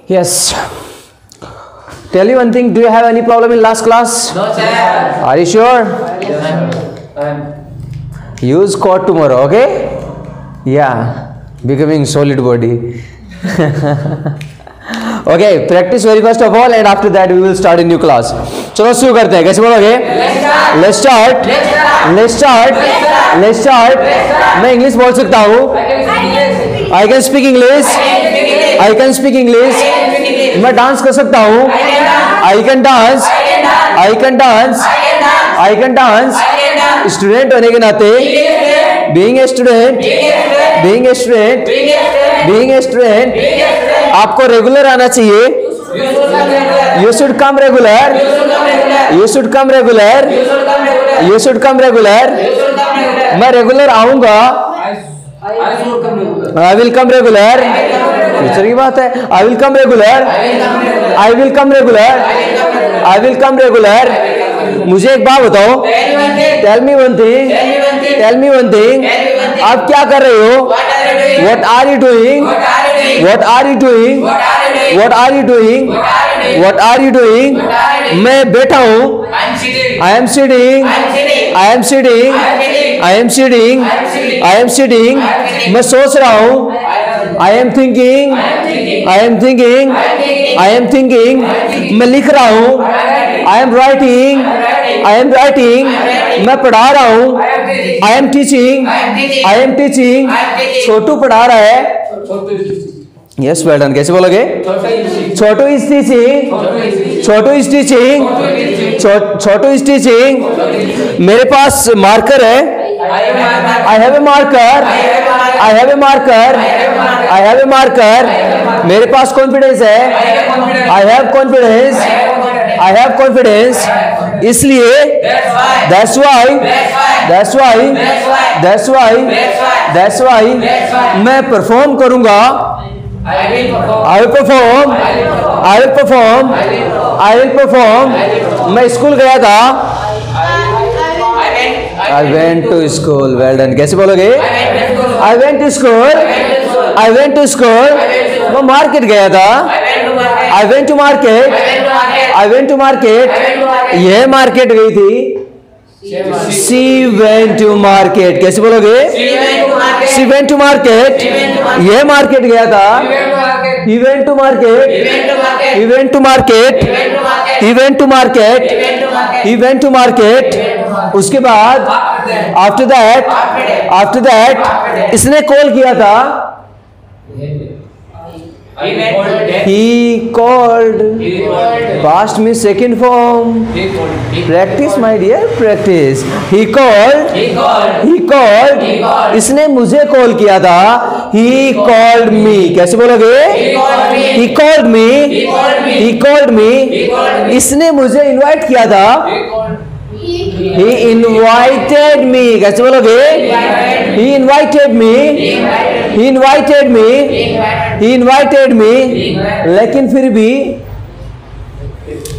Yes. Tell me one thing. Do you have any problem in last class? No, sir. Are you sure? Yes, Use code tomorrow. Okay? Yeah. Becoming solid body. Okay. Practice very first of all, and after that we will start a new class. चलो शुरू करते हैं. कैसे बोलोगे? Let's start. Let's start. Let's start. मैं English बोल सकता हूँ. I can speak English. I can speak English. मैं डांस कर सकता हूँ. I can dance. I can dance. I can dance. Student होने के नाते being a student, being a student, being a student, आपको रेगुलर आना चाहिए. You should come regular. You should come regular. You should come regular. मैं regular आऊंगा. I will come regular. Future की बात है. I will come regular. I will come regular. I will come regular. मुझे एक बात बताओ. Tell me one thing. Tell me one thing. आप क्या कर रहे हो? What are you doing? What are you doing? What are you doing? What are you doing? मैं बैठा हूँ. I am sitting. I am sitting. I am sitting. I am sitting. मैं सोच रहा हूँ. I am thinking. I am thinking. I am thinking. मैं लिख रहा हूँ. I am writing. I am writing. मैं पढ़ा रहा हूँ. I am teaching. I am teaching. छोटू पढ़ा रहा है. Yes, well done. कैसे बोलोगे? छोटू is teaching. Chhotu is teaching. Chhotu is teaching. मेरे पास मार्कर है. I have a marker. I have a marker. I have a marker. मेरे पास कॉन्फिडेंस है. I have confidence. I have confidence. इसलिए that's why that's why that's why that's why मैं perform करूंगा. I will perform. I will perform. I will perform. मैं school गया था. I went to school. Well done. कैसे बोलोगे? I went to school. I went to school. मैं market गया था. I went to market. I went to market. यह market गई थी. She went to market. कैसे बोलोगे? She went to market. यह मार्केट गया था. He went to market. He went to market. He went to market. He went to market. उसके बाद after that इसने कॉल किया था. He called. Past means second form. Practice, my dear, practice. He called. He called. इसने मुझे call किया था. He called me. कैसे बोलोगे? He called me. He called me. इसने मुझे इनवाइट किया था. He invited me. कैसे बोलोगे? He invited me. He invited me. He invited me.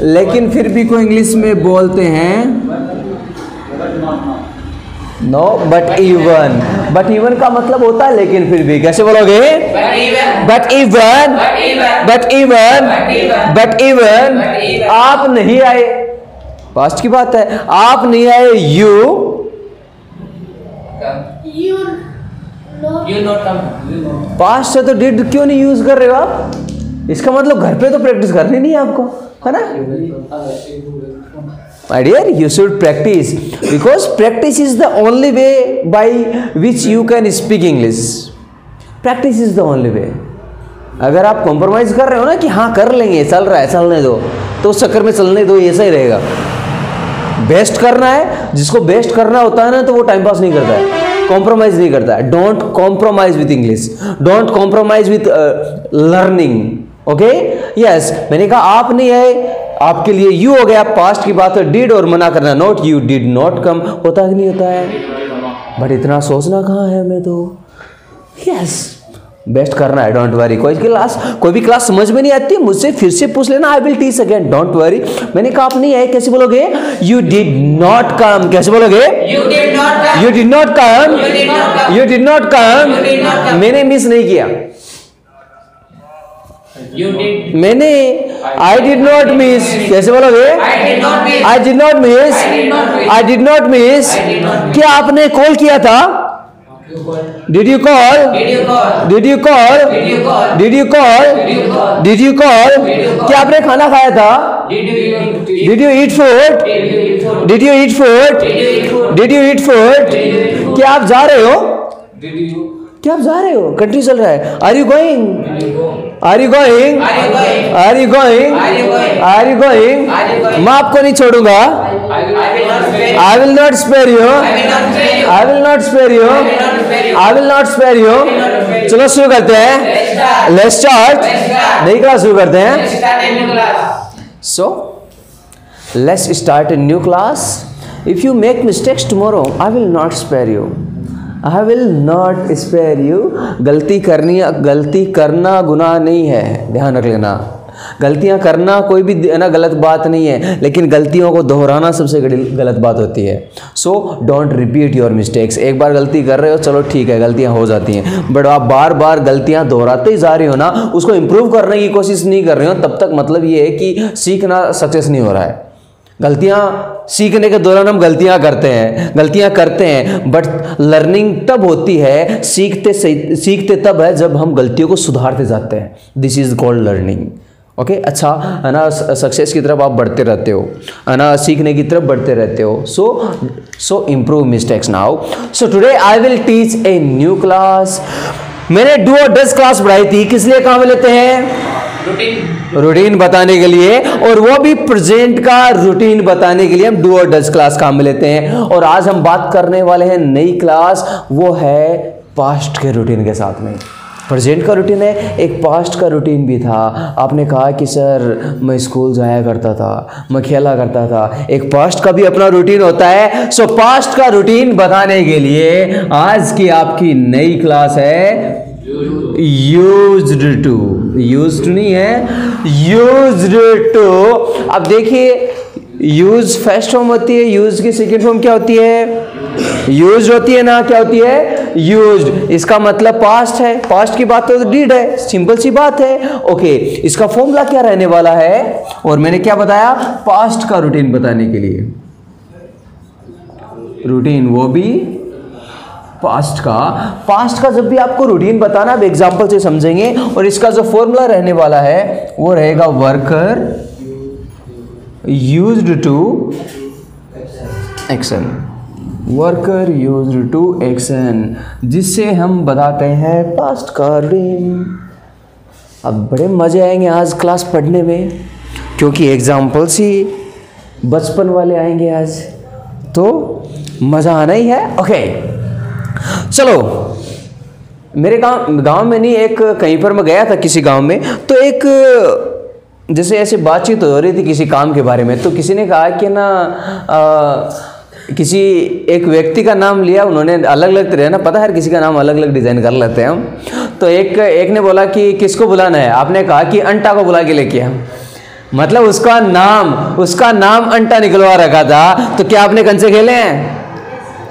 लेकिन फिर भी को इंग्लिश में बोलते हैं नो बट इवन का मतलब होता है लेकिन फिर भी. कैसे बोलोगे? बट इवन आप नहीं आए. पास्ट की बात है. आप नहीं आए. You not come. पास्ट से तो डिड क्यों नहीं यूज कर रहे हो आप? इसका मतलब घर पे तो प्रैक्टिस करनी नहीं है आपको, है ना? My dear, you should practice because practice is the only way by which you can speak English. Practice is the only way. अगर आप कॉम्प्रोमाइज कर रहे हो ना कि हाँ कर लेंगे, चल रहा है, चलने दो, तो उस चक्कर में चलने दो, ऐसा ही रहेगा. बेस्ट करना है, जिसको बेस्ट करना होता है ना, तो वो टाइम पास नहीं करता है, कॉम्प्रोमाइज नहीं करता है. Don't compromise with English. Don't compromise with learning. Okay? Yes. मैंने कहा आप नहीं आए, आपके लिए यू हो गया. पास्ट की बात है. डिड और मना करना. Not. You did not come. होता है कि नहीं होता है? बट इतना सोचना कहाँ है हमें तो. यस. बेस्ट करना है. Don't worry. कोई भी क्लास समझ में नहीं आती, मुझसे फिर से पूछ लेना. आई will teach again. Don't worry. मैंने कहा आप नहीं आए. कैसे बोलोगे? You did not come. कैसे बोलोगे? You did not come. You did not come. मैंने मिस नहीं किया. You did. मैंने I did not miss. कैसे बोलोगे? I did not miss. I did not miss. I did not miss. I did not miss. I did not miss. क्या आपने call किया था? You call. Did you call? Did you call? Did you call? Did you call? Did you call? Did you call? Did you call? Did you call? क्या आपने खाना खाया था? Did you eat? Did you eat food? Did you eat food? Did you eat food? Did you eat food? Did you eat food? Did you eat food? क्या आप जा रहे हो? Did you? क्या आप जा रहे हो? कंट्री चल रहा है. Are you going? Did you go? Are you going? Are you going? Are you going? Are you going? Are you going? Are you going? मैं आपको नहीं छोड़ूंगा. I will not spare you. I will not spare you. I will not spare you. I will not spare you. I will not spare you. I will not spare you. चलो शुरू करते हैं. Let's start. Let's start. नई class शुरू करते हैं. Let's start a new class. So, let's start a new class. If you make mistakes tomorrow, I will not spare you. I will not spare you. गलती करना गुनाह नहीं है, ध्यान रख लेना. गलतियां करना कोई भी ना गलत बात नहीं है, लेकिन गलतियों को दोहराना सबसे गलत बात होती है. So don't repeat your mistakes. एक बार गलती कर रहे हो, चलो ठीक है, गलतियां हो जाती हैं, बट आप बार बार गलतियां दोहराते ही जा रहे हो ना, उसको इम्प्रूव करने की कोशिश नहीं कर रहे हो, तब तक मतलब ये है कि सीखना सक्सेस नहीं हो रहा है. गलतियां सीखने के दौरान हम गलतियां करते हैं, बट लर्निंग तब होती है, सीखते तब है जब हम गलतियों को सुधारते जाते हैं. This is called learning. Okay, अच्छा है ना. सक्सेस की तरफ आप बढ़ते रहते हो, है ना, सीखने की तरफ बढ़ते रहते हो. So improve mistakes now. So today I will teach a new class. मैंने डू और डज क्लास बढ़ाई थी, किस लिए काम लेते हैं? रूटीन बताने के लिए, और वो भी प्रेजेंट का रूटीन बताने के लिए हम डू और डज क्लास काम में लेते हैं. और आज हम बात करने वाले हैं नई क्लास, वो है पास्ट के रूटीन के साथ में. प्रेजेंट का रूटीन है, एक पास्ट का रूटीन भी था. आपने कहा कि सर मैं स्कूल जाया करता था, मैं खेला करता था. एक पास्ट का भी अपना रूटीन होता है. सो पास्ट का रूटीन बताने के लिए आज की आपकी नई क्लास है यूज्ड टू. यूज्ड नहीं है, यूज्ड टू. अब देखिए, यूज फर्स्ट फॉर्म होती है, यूज की सेकंड फॉर्म क्या होती है? यूज्ड होती है ना. क्या होती है? यूज्ड. इसका मतलब पास्ट है, पास्ट की बात तो डीड है, सिंपल सी बात है. ओके, इसका फॉर्मूला क्या रहने वाला है? और मैंने क्या बताया? पास्ट का रूटीन बताने के लिए रूटीन, वो भी पास्ट का जब भी आपको रूटीन बताना, अब एग्जांपल से समझेंगे. और इसका जो फॉर्मूला रहने वाला है वो रहेगा worker used to action. Worker used to action, जिससे हम बताते हैं पास्ट का रूटीन. अब बड़े मजे आएंगे आज क्लास पढ़ने में, क्योंकि एग्जाम्पल्स ही बचपन वाले आएंगे आज, तो मज़ा आना ही है. ओके, चलो. मेरे गांव में नहीं, एक कहीं पर मैं गया था किसी गांव में, तो एक जैसे ऐसे बातचीत हो रही थी किसी काम के बारे में. तो किसी ने कहा कि ना किसी एक व्यक्ति का नाम लिया उन्होंने, अलग अलग तरह ना, पता है हर किसी का नाम अलग अलग डिजाइन कर लेते हैं हम. तो एक ने बोला कि किसको बुलाना है? आपने कहा कि अंटा को बुला के लेके आया. मतलब उसका नाम अंटा निकलवा रखा था. तो क्या आपने कंचे खेले हैं?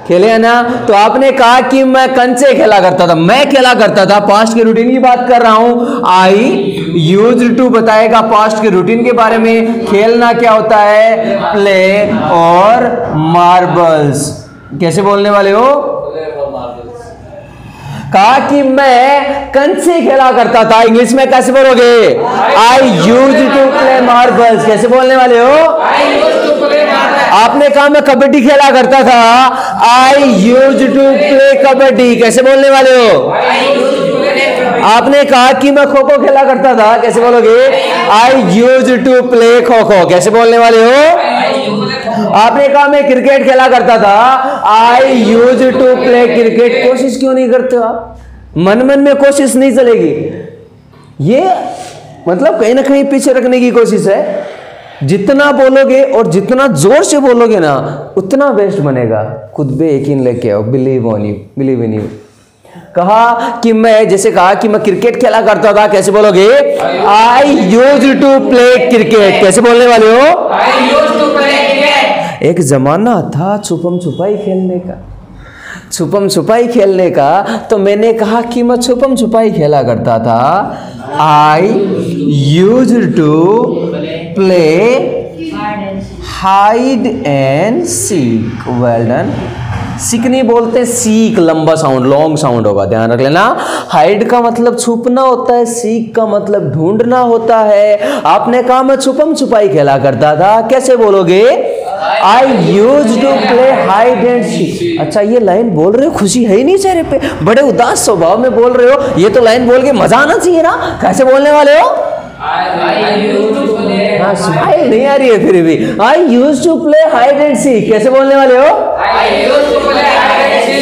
खेले हैं ना. तो आपने कहा कि मैं कंचे खेला करता था, मैं खेला करता था. पास्ट के रूटीन की बात कर रहा हूं. आई यूज्ड टू बताएगा पास्ट के रूटीन के बारे में. खेलना क्या होता है? प्ले और मार्बल्स. कैसे बोलने वाले हो? कहा कि मैं कंचे खेला करता था, इंग्लिश में कैसे बोलोगे? I used to play marbles. कैसे बोलने वाले हो? आपने कहा मैं कबड्डी खेला करता था, I used to play kabaddi. कैसे बोलने वाले हो? आपने कहा कि मैं खो खो खेला करता था, कैसे बोलोगे? I used to play kho kho. कैसे बोलने वाले हो? आपने कहा मैं क्रिकेट खेला करता था, I used to play cricket. कोशिश क्यों नहीं करते हो आप? मन में कोशिश नहीं चलेगी. ये मतलब कहीं ना कहीं पीछे रखने की कोशिश है. जितना बोलोगे और जितना जोर से बोलोगे ना, उतना बेस्ट बनेगा. खुद पे यकीन लेके आओ. Believe in you. कहा कि मैं, जैसे कहा कि मैं क्रिकेट खेला करता था, कैसे बोलोगे? I used to play cricket. कैसे बोलने वाले हो? I used to play cricket. एक जमाना था छुपम छुपाई खेलने का. तो मैंने कहा कि मैं छुपम छुपाई खेला करता था. I used to play hide and seek. Well done. Seek नहीं बोलते, सीक लंबा साउंड, लॉन्ग साउंड होगा, ध्यान रख लेना। हाइड का मतलब छुपना होता है, सीक का मतलब ढूंढना होता है। आपने कहा मैं छुपम छुपाई खेला करता था, कैसे बोलोगे? I use to play hide and seek. अच्छा ये लाइन बोल रहे हो, खुशी है ही नहीं चेहरे पे, बड़े उदास स्वभाव में बोल रहे हो। ये तो लाइन बोल के मजा आना चाहिए ना, कैसे बोलने वाले हो? हाँ स्माइल नहीं आ रही है फिर भी। I use to play hide and seek, कैसे बोलने वाले हो?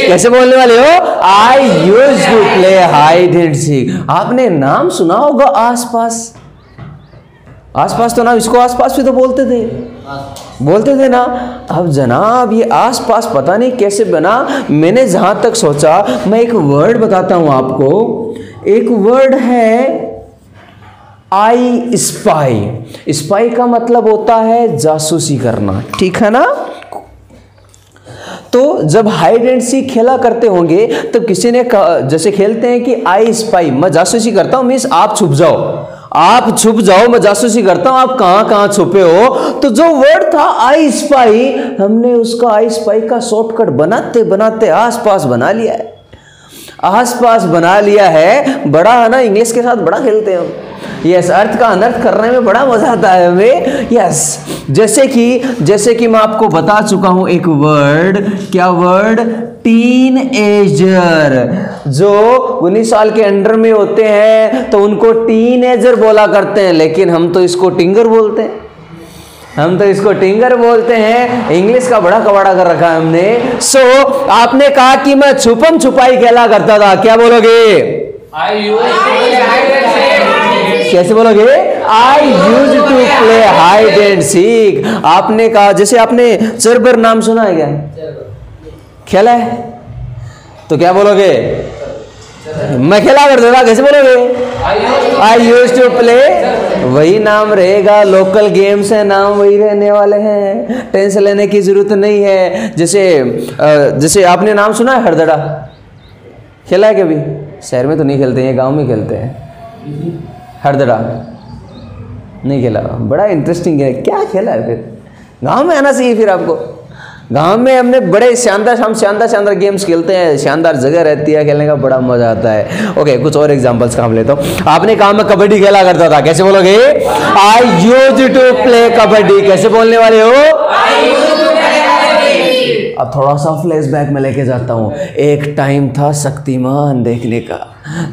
कैसे बोलने वाले हो? I use to play hide and seek. आपने नाम सुना होगा आसपास, आसपास तो नाम, इसको आसपास भी तो बोलते थे ना। अब जनाब ये आसपास पता नहीं कैसे बना। मैंने जहां तक सोचा, मैं एक वर्ड बताता हूं आपको। एक वर्ड है आई स्पाई। स्पाई का मतलब होता है जासूसी करना, ठीक है ना। तो जब हाइड एंड सीक खेला करते होंगे तो किसी ने जैसे खेलते हैं कि आई स्पाई, मैं जासूसी करता हूं, मीन्स आप छुप जाओ, आप छुप जाओ, मैं जासूसी करता हूं, आप कहां कहां छुपे हो। तो जो वर्ड था आई स्पाई, हमने उसका आई स्पाई का शॉर्टकट बनाते बनाते आसपास बना लिया है, आसपास बना लिया है। बड़ा है ना, इंग्लिश के साथ बड़ा खेलते हैं हम। यस, अर्थ का अनर्थ करने में बड़ा मजा आता है हमें। यस, जैसे कि मैं आपको बता चुका हूं एक वर्ड, क्या वर्ड? Tin ager. जो 19 साल के अंडर में होते हैं तो उनको टीन एजर बोला करते हैं, लेकिन हम तो इसको टिंगर बोलते हैं, इंग्लिश का बड़ा कबाड़ा कर रखा है हमने। सो आपने कहा कि मैं छुपम छुपाई खेला करता था, क्या बोलोगे? कैसे बोलोगे? I use to play hide and seek. आपने कहा, जैसे आपने चरबर नाम सुना है क्या? खेला है तो क्या बोलोगे? मैं खेला करता था, कैसे बोलोगे? I use to play. वही नाम रहेगा, लोकल गेम्स है, नाम वही रहने वाले हैं, टेंशन लेने की जरूरत नहीं है। जैसे आपने नाम सुना है हरदड़ा, खेला है कभी? शहर में तो नहीं खेलते हैं, गांव में खेलते हैं। हरदड़ा नहीं खेला? बड़ा इंटरेस्टिंग है। क्या खेला है फिर? गांव में आना चाहिए फिर आपको। गांव में हमने बड़े शानदार गेम्स खेलते हैं, शानदार जगह रहती है, खेलने का बड़ा मजा आता है। ओके, कुछ और एग्जांपल्स का हम लेता हूँ। आपने कहा मैं कबड्डी खेला करता था, कैसे बोलोगे? I use to play kabaddi. कैसे बोलने वाले हो? अब थोड़ा सा फ्लैशबैक में लेके जाता हूँ। एक टाइम था शक्तिमान देखने का,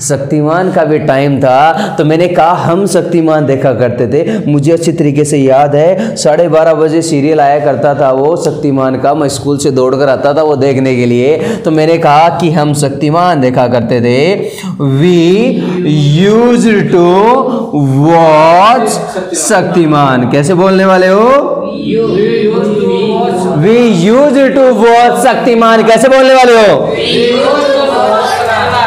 शक्तिमान का भी टाइम था, तो मैंने कहा हम शक्तिमान देखा करते थे। मुझे अच्छी तरीके से याद है, 12:30 बजे सीरियल आया करता था वो शक्तिमान का। मैं स्कूल से दौड़ कर आता था वो देखने के लिए। तो मैंने कहा कि हम शक्तिमान देखा करते थे। We use to watch Shaktimaan. कैसे बोलने वाले हो? We use to watch Shaktimaan. कैसे बोलने वाले हो?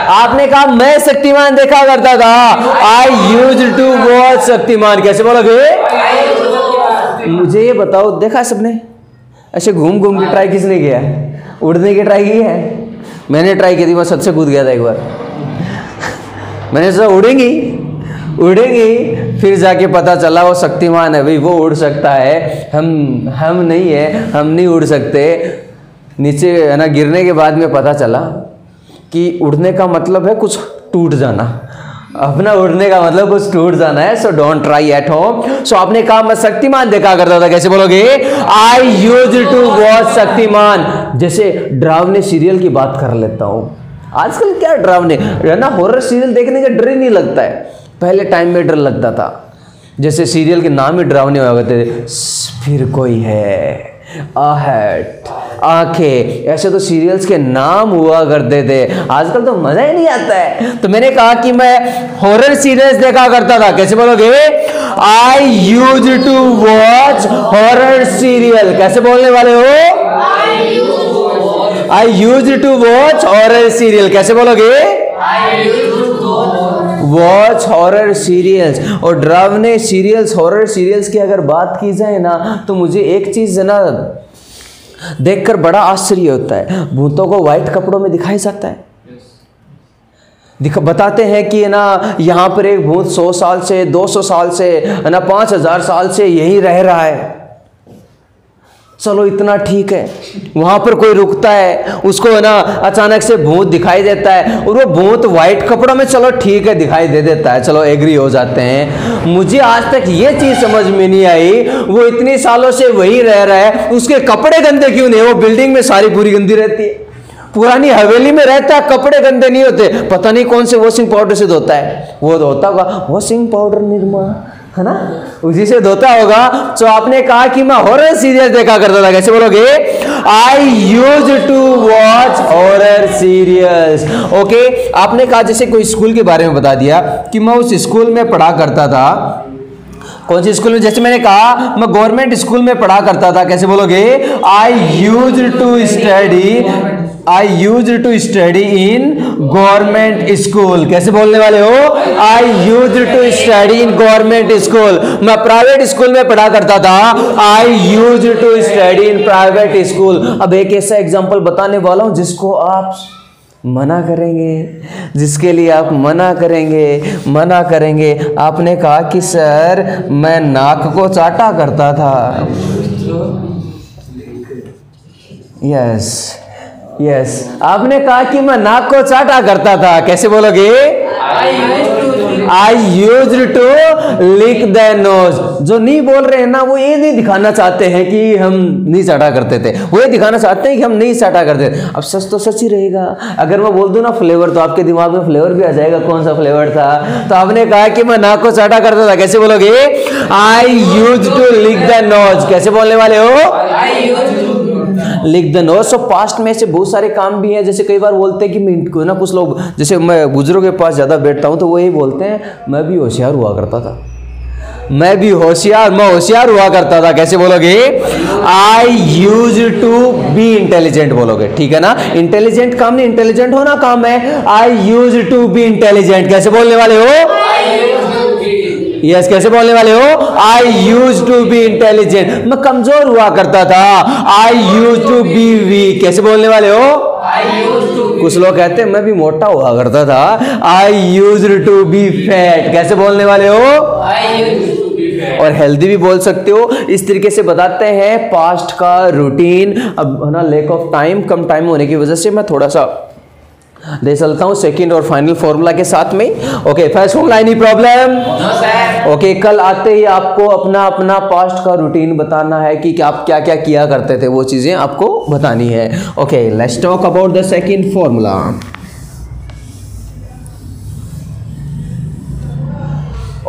आपने कहा मैं शक्तिमान देखा करता था, I use to watch Shaktimaan. कैसे बोलोगे? मुझे ये बताओ, देखा सबने ऐसे घूम घूम के ट्राई किसने किया? उड़ने की ट्राई की है? मैंने ट्राई की थी, मैं सबसे कूद गया था एक बार। मैंने सोचा उड़ेंगी, फिर जाके पता चला वो शक्तिमान है भाई, वो उड़ सकता है, हम नहीं है, हम नहीं उड़ सकते। नीचे है ना, गिरने के बाद में पता चला कि उड़ने का मतलब है कुछ टूट जाना, अपना उड़ने का मतलब कुछ टूट जाना है। So don't try at home. So आपने कहा मैं शक्तिमान देखा करता था। कैसे बोलोगे? I use to watch Shaktimaan. जैसे डरावने सीरियल की बात कर लेता हूँ। आजकल क्या डरावने है ना, हॉरर सीरियल देखने का डर ही नहीं लगता है, पहले टाइम में डर लगता था। जैसे सीरियल के नाम ही डरावने हुआ करते थे, फिर कोई है, आहट, आंखें, ऐसे तो सीरियल्स के नाम हुआ करते थे। आजकल तो मजा ही नहीं आता है। तो मैंने कहा कि मैं हॉरर सीरियल्स देखा करता था। कैसे बोलोगे? I use to watch horror serial. कैसे बोलने वाले हो? I use to watch horror serial. कैसे बोलोगे? Watch horror serials. और डरावने सीरियल्स, हॉरर सीरियल्स की अगर बात की जाए ना, तो मुझे एक चीज ना देखकर बड़ा आश्चर्य होता है। भूतों को व्हाइट कपड़ों में दिखाया जाता है, बताते हैं कि ना यहाँ पर एक भूत 100 साल से, 200 साल से, ना 5000 साल से यहीं रह रहा है। चलो इतना ठीक है। वहां पर कोई रुकता है, उसको है ना अचानक से भूत दिखाई देता है, और वो भूत व्हाइट कपड़ों में, चलो ठीक है दिखाई दे देता है, चलो एग्री हो जाते हैं। मुझे आज तक ये चीज समझ में नहीं आई, वो इतने सालों से वहीं रह रहा है, उसके कपड़े गंदे क्यों नहीं? वो बिल्डिंग में सारी पूरी गंदी रहती है, पुरानी हवेली में रहता है, कपड़े गंदे नहीं होते। पता नहीं कौन से वॉशिंग पाउडर से धोता है, वो धोता होगा वॉशिंग पाउडर निर्मा, है ना, उसी से धोता होगा। तो आपने कहा कि मैं हॉरर सीरियल देखा करता था, कैसे बोलोगे? I use to watch horror serials. Okay, आपने कहा जैसे कोई स्कूल के बारे में बता दिया कि मैं उस स्कूल में पढ़ा करता था। कौन सी स्कूल में? जैसे मैंने कहा मैं गवर्नमेंट स्कूल में पढ़ा करता था, कैसे बोलोगे? I use to study in government school. कैसे बोलने वाले हो? I use to study in government school. मैं प्राइवेट स्कूल में पढ़ा करता था, I use to study in private school. अब एक ऐसा एग्जांपल बताने वाला हूं जिसको आप मना करेंगे, जिसके लिए आप मना करेंगे। आपने कहा कि सर मैं नाक को चाटा करता था। यस, आपने कहा कि मैं नाक को चाटा करता था। कैसे बोलोगे? I use to lick the nose. जो नहीं बोल रहे हैं ना, वो ये नहीं दिखाना चाहते हैं कि हम नहीं चाटा करते थे, वो ये दिखाना चाहते हैं कि हम नहीं चाटा करते थे। अब सच तो सच ही रहेगा। अगर मैं बोल दूं ना फ्लेवर, तो आपके दिमाग में फ्लेवर भी आ जाएगा, कौन सा फ्लेवर था। तो आपने कहा कि मैं नाक को चाटा करता था। कैसे बोलोगे? I use to lick the nose. कैसे बोलने वाले हो? लिख द नोज। सो पास्ट में से बहुत सारे काम भी हैं। जैसे कई बार बोलते हैं कि ना कुछ लोग, जैसे मैं बुजुर्गों के पास ज़्यादा बैठता हूँ तो वो यही बोलते हैं मैं भी होशियार हुआ करता था, मैं होशियार हुआ करता था। कैसे बोलोगे? I use to be intelligent बोलोगे, ठीक है ना। इंटेलिजेंट काम नहीं, इंटेलिजेंट होना काम है। आई यूज टू बी इंटेलिजेंट। कैसे बोलने वाले हो? यस, कैसे बोलने वाले हो? I use to be intelligent. मैं कमजोर हुआ करता था, I use to be weak. कैसे बोलने वाले हो? कुछ लोग कहते हैं मैं भी मोटा हुआ करता था, I use to be fat. कैसे बोलने वाले हो? और हेल्दी भी बोल सकते हो। इस तरीके से बताते हैं पास्ट का रूटीन। अब ना lake of time, come time होने की वजह से मैं थोड़ा सा दे चलता हूँ सेकंड और फाइनल फॉर्मूला के साथ में। Okay, first formula, any problem? Okay, कल आते ही आपको अपना पास्ट का रूटीन बताना है कि आप क्या क्या किया करते थे, वो चीजें आपको बतानी है। Okay, let's talk about the second formula.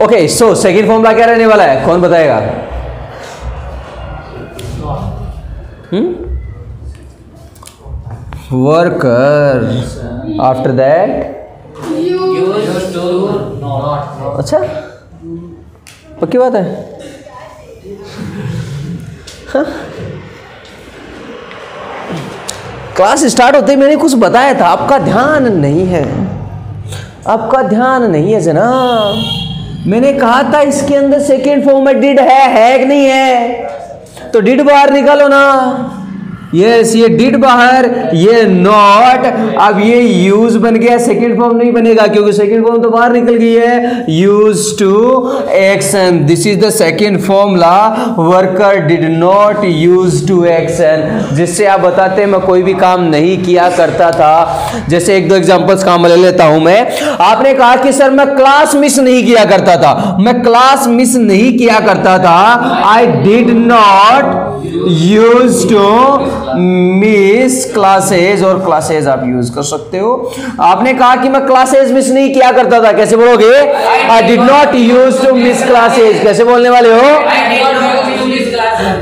Okay, so second formula क्या रहने वाला है, कौन बताएगा? वर्कर, आफ्टर दैट अच्छा, पक्की बात है। हाँ? क्लास स्टार्ट होते ही मैंने कुछ बताया था, आपका ध्यान नहीं है, आपका ध्यान नहीं है जनाब। मैंने कहा था इसके अंदर सेकेंड फॉर्म में डिड है कि नहीं है? तो डिड बाहर निकालो ना। यस, ये डिड बाहर, ये नॉट। अब ये यूज बन गया, सेकेंड फॉर्म नहीं बनेगा क्योंकि सेकेंड फॉर्म तो बाहर निकल गई है। Use to action, this is the second formula. Worker did not use to action, जिससे आप बताते हैं मैं कोई भी काम नहीं किया करता था। जैसे एक दो एग्जांपल्स काम ले लेता हूं मैं। आपने कहा कि सर मैं क्लास मिस नहीं किया करता था, मैं क्लास मिस नहीं किया करता था। I did not use to miss classes, और क्लासेज आप यूज कर सकते हो। आपने कहा कि मैं क्लासेज मिस नहीं किया करता था, कैसे बोलोगे? I did not use to miss classes. कैसे बोलने वाले हो?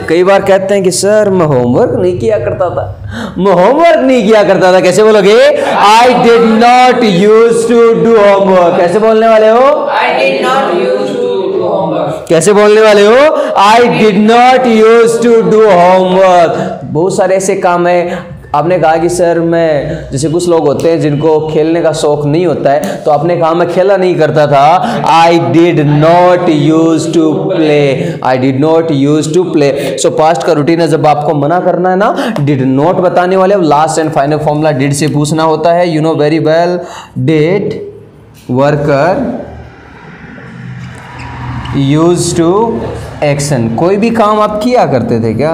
कई बार कहते हैं कि सर मैं होमवर्क नहीं किया करता था, मैं होमवर्क नहीं किया करता था। कैसे बोलोगे? I did not use to do homework. कैसे बोलने वाले हो? I did not use to do homework. कैसे बोलने वाले हो? I did not use to do homework. बहुत सारे ऐसे काम है। आपने कहा कि सर मैं, जैसे कुछ लोग होते हैं जिनको खेलने का शौक नहीं होता है, तो आपने कहा मैं खेला नहीं करता था। I did not use to play, I did not use to play. So past का रूटीन है, जब आपको मना करना है ना, डिड नॉट बताने वाले। Last and final formula did से पूछना होता है। You know very well, did worker use to action, कोई भी काम आप किया करते थे क्या?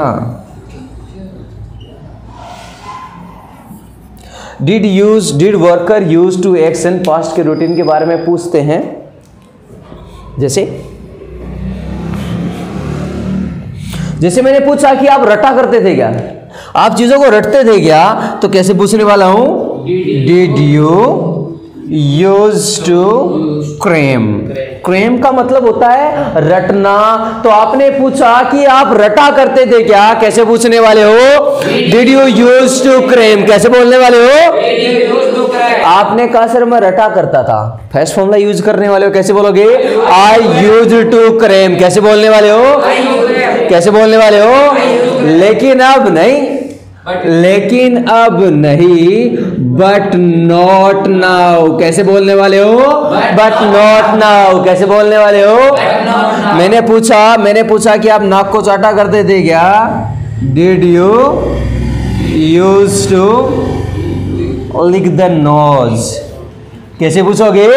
Did worker use to action past के रूटीन के बारे में पूछते हैं। जैसे मैंने पूछा कि आप रटा करते थे क्या, आप चीजों को रटते थे क्या, तो कैसे पूछने वाला हूं? Did you use to cram. Cram का मतलब होता है रटना। तो आपने पूछा कि आप रटा करते थे क्या, कैसे पूछने वाले हो? Did you use to cram. कैसे बोलने वाले हो? आपने कहा सर मैं रटा करता था, फर्स्ट फॉर्मूला यूज करने वाले हो, कैसे बोलोगे? I use to cram. कैसे बोलने वाले हो? कैसे बोलने वाले हो? लेकिन अब नहीं, बट नॉट नाउ। कैसे बोलने वाले हो? But not now. कैसे बोलने वाले हो? मैंने पूछा कि आप नाक को चाटा करते थे क्या? Did you use to lick the nose. कैसे पूछोगे?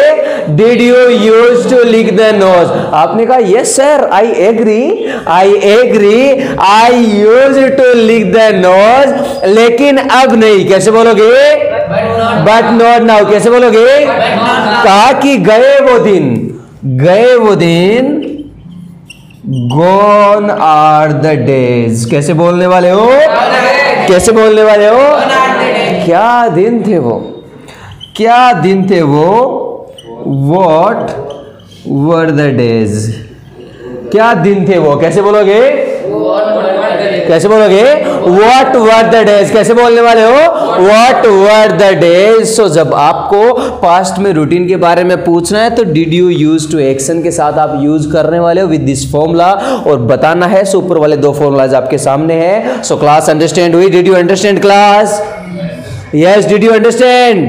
Did you use to lick the nose. आपने कहा yes sir, I agree, I use to lick the nose, लेकिन अब नहीं। कैसे बोलोगे? But not now. कैसे बोलोगे? कहा कि गए वो दिन, गॉन आर द डेज। कैसे बोलने वाले हो? कैसे बोलने वाले हो? क्या दिन थे वो? What were the days? क्या दिन थे वो? कैसे बोलोगे? What were the days? कैसे बोलने वाले हो? What were the days? So जब आपको पास्ट में रूटीन के बारे में पूछना है तो did you use to action के साथ आप यूज करने वाले हो विद दिस फॉर्मूला, और बताना है। सो ऊपर वाले दो फॉर्मूलाज आपके सामने हैं। सो क्लास अंडरस्टैंड हुई? Did you understand class? Yes, did you understand?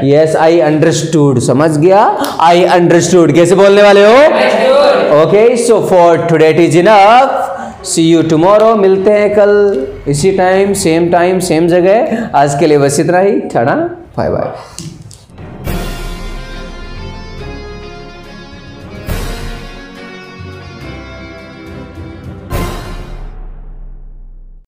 Yes, I understood. समझ गया? I understood. कैसे बोलने वाले हो? Okay, so for today it is enough. See you tomorrow. मिलते हैं कल इसी टाइम सेम जगह। आज के लिए बस इतना ही। Tata, bye bye.